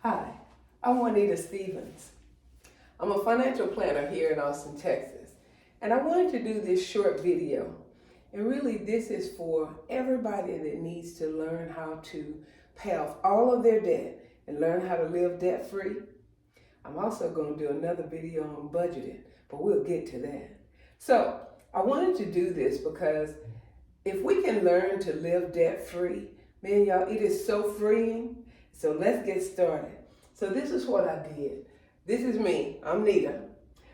Hi, I'm Juanita Stevens. I'm a financial planner here in Austin, Texas, and I wanted to do this short video. And really, this is for everybody that needs to learn how to pay off all of their debt and learn how to live debt-free. I'm also going to do another video on budgeting, but we'll get to that. So, I wanted to do this because if we can learn to live debt-free, man, y'all, it is so freeing. So let's get started. So this is what I did. This is me, I'm Nita.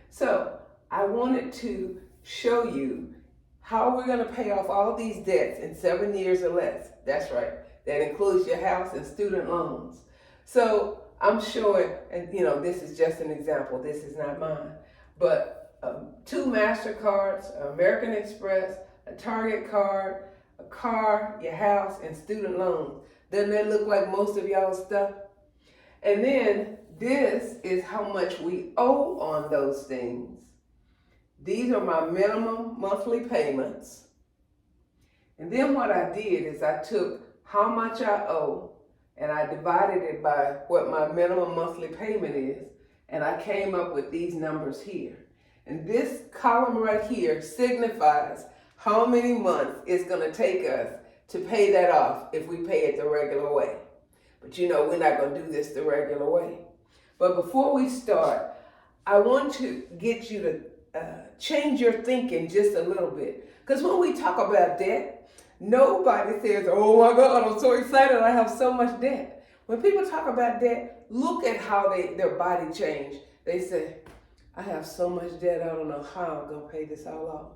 So I wanted to show you how we're gonna pay off all these debts in 7 years or less. That's right, that includes your house and student loans. So I'm showing, and this is just an example, this is not mine, but 2 MasterCards, American Express, a Target card, a car, your house, and student loans. Doesn't that look like most of y'all's stuff? And then this is how much we owe on those things. These are my minimum monthly payments. And then what I did is I took how much I owe and I divided it by what my minimum monthly payment is, and I came up with these numbers here. And this column right here signifies how many months it's going to take us to pay that off if we pay it the regular way. But we're not going to do this the regular way. But before we start, I want to get you to change your thinking just a little bit. Because when we talk about debt, nobody says, oh my God, I'm so excited, I have so much debt. When people talk about debt, look at how their body change. They say, I have so much debt, I don't know how I'm going to pay this all off.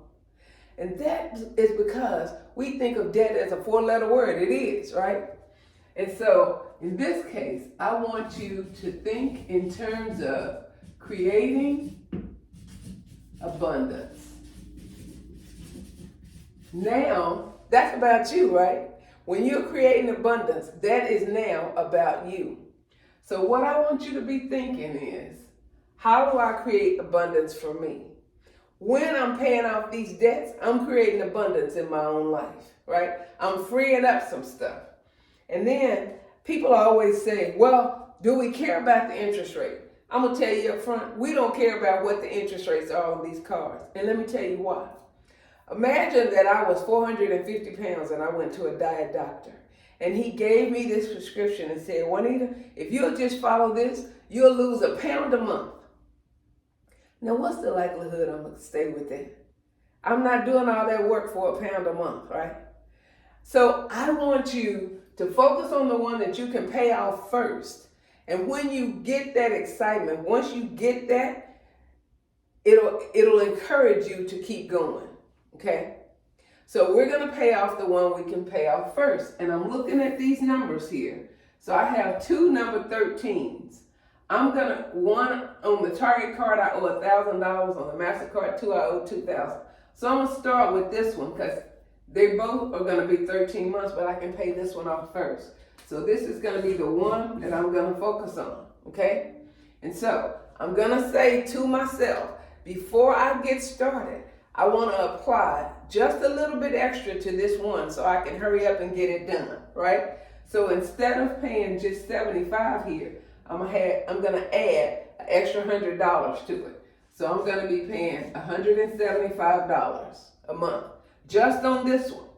And that is because we think of debt as a 4-letter word. It is, right? And so in this case, I want you to think in terms of creating abundance. Now, that's about you, right? When you're creating abundance, that is now about you. So what I want you to be thinking is, how do I create abundance for me? When I'm paying off these debts, I'm creating abundance in my own life, right? I'm freeing up some stuff. And then people always say, well, do we care about the interest rate? I'm going to tell you up front, we don't care about what the interest rates are on these cars. And let me tell you why. Imagine that I was 450 pounds and I went to a diet doctor. And he gave me this prescription and said, Juanita, if you'll just follow this, you'll lose a pound a month. Now, what's the likelihood I'm going to stay with that? I'm not doing all that work for a pound a month, right? So I want you to focus on the one that you can pay off first. And when you get that excitement, once you get that, it'll encourage you to keep going, okay? So we're going to pay off the one we can pay off first. And I'm looking at these numbers here. So I have 2 number 13s. One on the Target card, I owe $1,000. On the MasterCard 2, I owe $2,000. So I'm going to start with this one because they both are going to be 13 months, but I can pay this one off first. So this is going to be the one that I'm going to focus on, okay? And so I'm going to say to myself, before I get started, I want to apply just a little bit extra to this one so I can hurry up and get it done, right? So instead of paying just $75 here, I'm gonna add an extra $100 to it. So I'm gonna be paying $175 a month just on this one.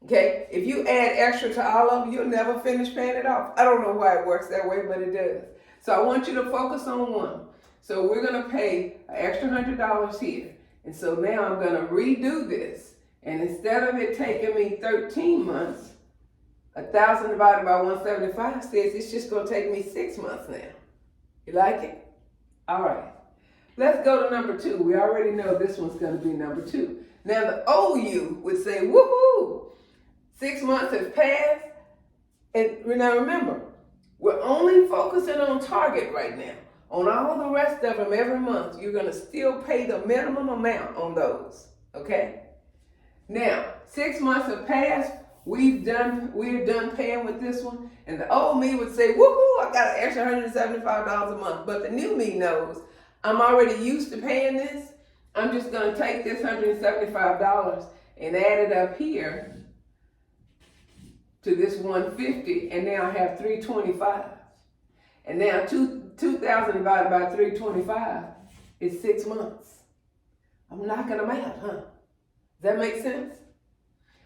Okay? If you add extra to all of them, you'll never finish paying it off. I don't know why it works that way, but it does. So I want you to focus on one. So we're gonna pay an extra $100 here. And so now I'm gonna redo this. And instead of it taking me 13 months, 1,000 divided by 175 says it's just going to take me 6 months now. You like it? All right. Let's go to number 2. We already know this one's going to be number 2. Now the OU would say, woohoo! 6 months have passed. And now remember, we're only focusing on Target right now. On all the rest of them every month, you're going to still pay the minimum amount on those. Okay? Now, 6 months have passed. We're done paying with this one. And the old me would say, woohoo, I got an extra $175 a month. But the new me knows I'm already used to paying this. I'm just going to take this $175 and add it up here to this 150, and now I have 325. And now 2,000 divided by 325 is 6 months. I'm knocking them out, huh? Does that make sense?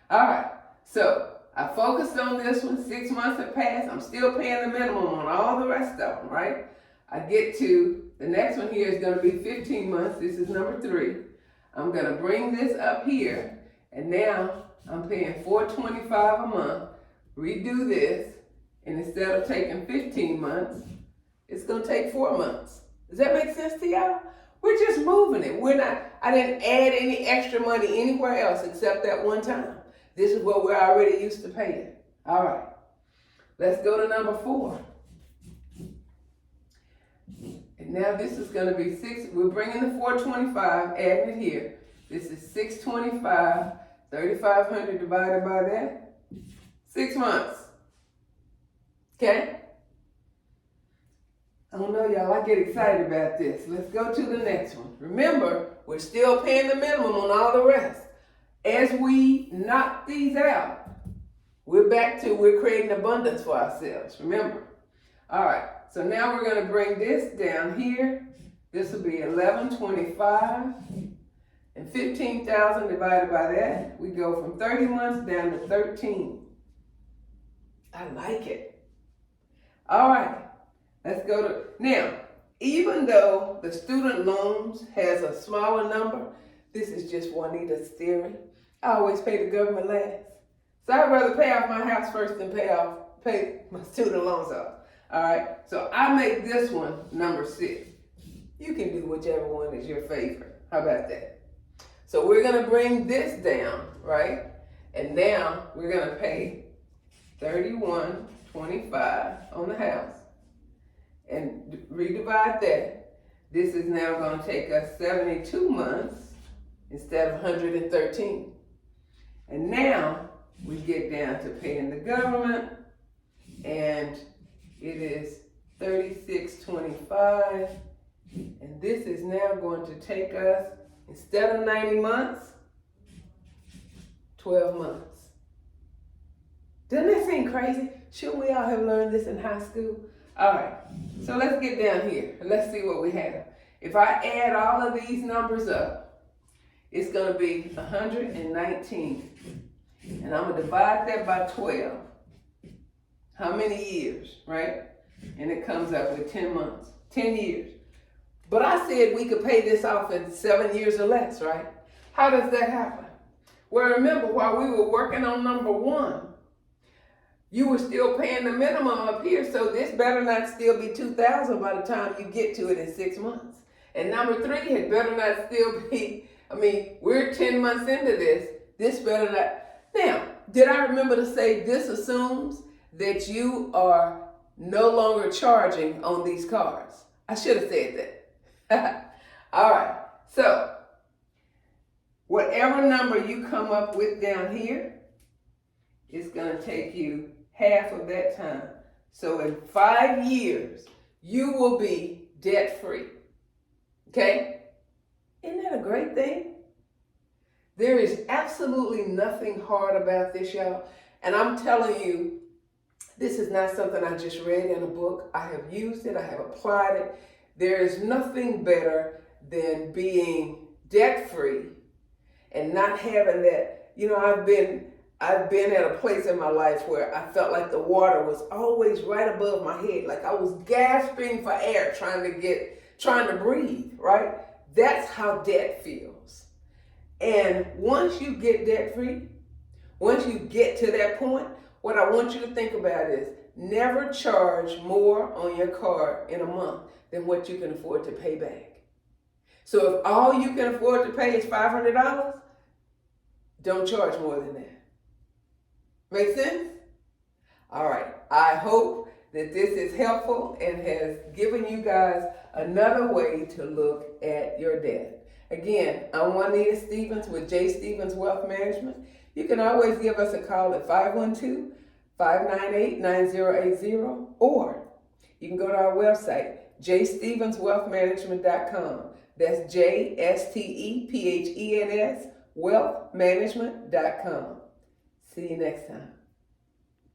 All right, so I focused on this one. 6 months have passed. I'm still paying the minimum on all the rest of them, right? I get to, the next one here is going to be 15 months. This is number 3. I'm going to bring this up here, and now I'm paying $425 a month. Redo this, and instead of taking 15 months, it's going to take 4 months. Does that make sense to y'all? We're just moving it. I didn't add any extra money anywhere else except that one time. This is what we're already used to paying. All right, let's go to number 4. And now this is going to be 6. We're bringing the 425, adding it here. This is 625, 3,500 divided by that. 6 months. Okay? I don't know, y'all. I get excited about this. Let's go to the next one. Remember, we're still paying the minimum on all the rest. As we knock these out, we're creating abundance for ourselves. Remember. All right. So now we're going to bring this down here. This will be 1125 and 15,000 divided by that. We go from 30 months down to 13. I like it. All right. Let's go to, now, even though the student loans has a smaller number, this is just Juanita's theory. I always pay the government last. So I'd rather pay off my house first than pay my student loans off. All right, so I make this one number 6. You can do whichever one is your favorite. How about that? So we're gonna bring this down, right? And now we're gonna pay $31.25 on the house. And redivide that. This is now going to take us 72 months instead of 113. And now we get down to paying the government, and it is $36.25. And this is now going to take us, instead of 90 months, 12 months. Doesn't that seem crazy? Shouldn't we all have learned this in high school? All right, so let's get down here and let's see what we have. If I add all of these numbers up, it's going to be 119. And I'm going to divide that by 12. How many years, right? And it comes up with 10 months, 10 years. But I said we could pay this off in 7 years or less, right? How does that happen? Well, remember, while we were working on number 1, you were still paying the minimum up here, so this better not still be 2,000 by the time you get to it in 6 months. And number 3, it better not still be, we're 10 months into this. This better not. Now, did I remember to say this assumes that you are no longer charging on these cards? I should have said that. All right, so whatever number you come up with down here, it's going to take you half of that time. So in 5 years, you will be debt-free. Okay? Isn't that a great thing? There is absolutely nothing hard about this, y'all. And I'm telling you, this is not something I just read in a book. I have used it. I have applied it. There is nothing better than being debt-free and not having that. You know, I've been at a place in my life where I felt like the water was always right above my head, like I was gasping for air, trying to breathe, right? That's how debt feels. And once you get debt free, once you get to that point, what I want you to think about is never charge more on your card in a month than what you can afford to pay back. So if all you can afford to pay is $500, don't charge more than that. Make sense? All right. I hope that this is helpful and has given you guys another way to look at your debt. Again, I'm Juanita Stevens with J. Stevens Wealth Management. You can always give us a call at 512-598-9080, or you can go to our website, jstevenswealthmanagement.com. That's JSTEPHENS wealthmanagement.com. See you next time.